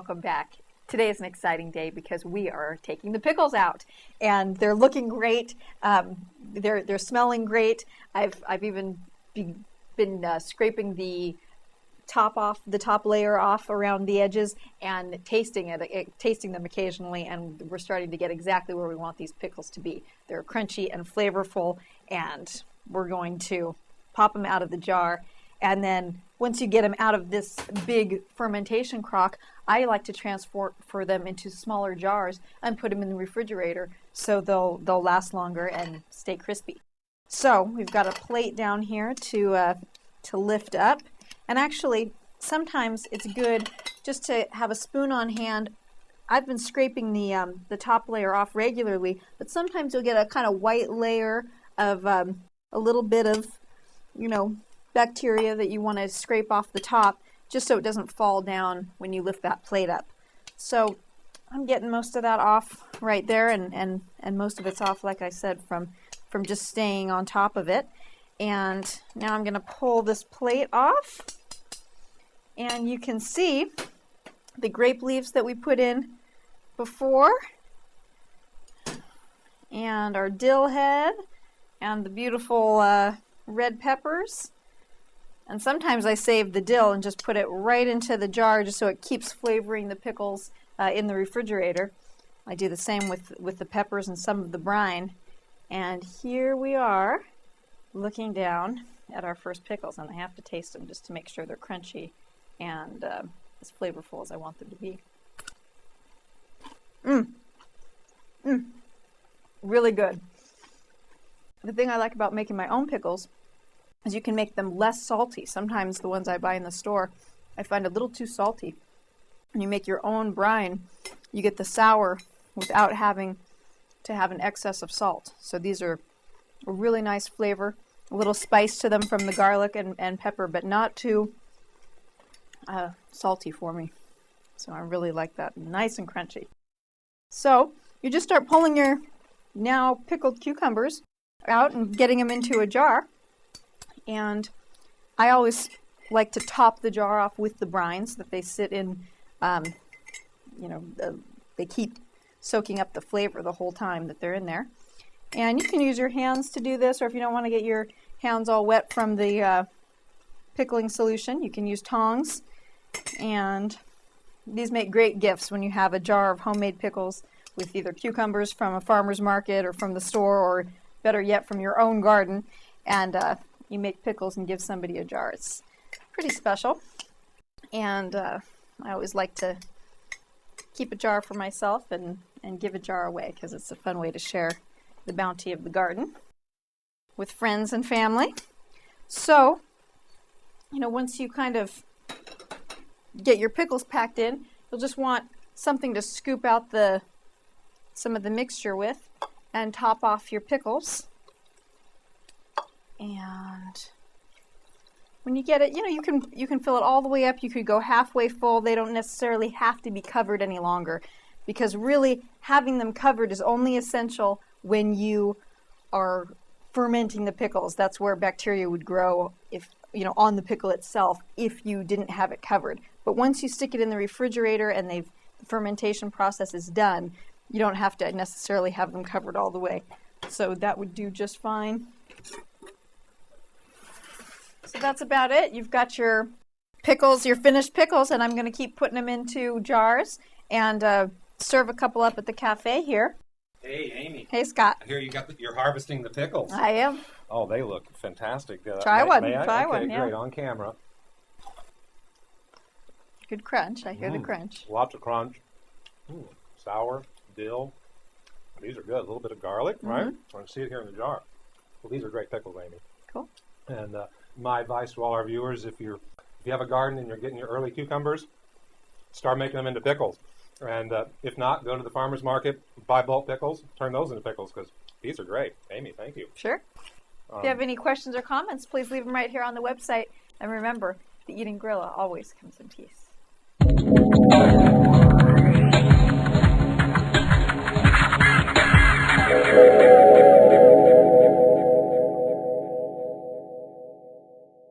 welcome back. Today is an exciting day because we are taking the pickles out, and they're looking great. They're smelling great. I've even been scraping the top layer off around the edges and tasting them occasionally, and we're starting to get exactly where we want these pickles to be. They're crunchy and flavorful, and we're going to pop them out of the jar. And then once you get them out of this big fermentation crock, I like to transfer them into smaller jars and put them in the refrigerator so they'll last longer and stay crispy. So we've got a plate down here to lift up. And actually, sometimes it's good just to have a spoon on hand. I've been scraping the top layer off regularly, but sometimes you'll get a kind of white layer of a little bit of, bacteria that you want to scrape off the top, just so it doesn't fall down when you lift that plate up. So I'm getting most of that off right there, and most of it's off, like I said, from just staying on top of it. And now I'm going to pull this plate off, and you can see the grape leaves that we put in before, and our dill head, and the beautiful red peppers. And sometimes I save the dill and just put it right into the jar just so it keeps flavoring the pickles in the refrigerator. I do the same with the peppers and some of the brine. And here we are looking down at our first pickles, and I have to taste them just to make sure they're crunchy and as flavorful as I want them to be. Really good. The thing I like about making my own pickles is you can make them less salty. Sometimes the ones I buy in the store I find a little too salty. When you make your own brine, you get the sour without having to have an excess of salt. So these are a really nice flavor, a little spice to them from the garlic and pepper, but not too salty for me. So I really like that. Nice and crunchy. So you just start pulling your now pickled cucumbers out and getting them into a jar. And I always like to top the jar off with the brine so that they sit in, they keep soaking up the flavor the whole time that they're in there. And you can use your hands to do this, or if you don't want to get your hands all wet from the pickling solution, you can use tongs. And these make great gifts when you have a jar of homemade pickles with either cucumbers from a farmer's market or from the store, or better yet, from your own garden. And you make pickles and give somebody a jar. It's pretty special. And I always like to keep a jar for myself and give a jar away, because it's a fun way to share the bounty of the garden with friends and family. So, once you kind of get your pickles packed in, you'll just want something to scoop out some of the mixture with and top off your pickles. And when you get it, you can fill it all the way up. You could go halfway full. They don't necessarily have to be covered any longer, because really having them covered is only essential when you are fermenting the pickles. That's where bacteria would grow on the pickle itself if you didn't have it covered. But once you stick it in the refrigerator and the fermentation process is done, you don't have to necessarily have them covered all the way. So that would do just fine. So that's about it. You've got your pickles, your finished pickles, and I'm going to keep putting them into jars and serve a couple up at the cafe here. Hey, Amy. Hey, Scott. I hear you're harvesting the pickles. I am. Oh, they look fantastic. Try one. May I? Try okay, one, yeah. Great, on camera. Good crunch. I hear the crunch. Lots of crunch. Sour, dill. These are good. A little bit of garlic, right? I can see it here in the jar. Well, these are great pickles, Amy. Cool. And my advice to all our viewers, if you have a garden and you're getting your early cucumbers, start making them into pickles. And if not, go to the farmer's market, buy bulk pickles, turn those into pickles, because these are great. Amy, thank you. Sure. If you have any questions or comments, please leave them right here on the website. And remember, the eating gorilla always comes in peace.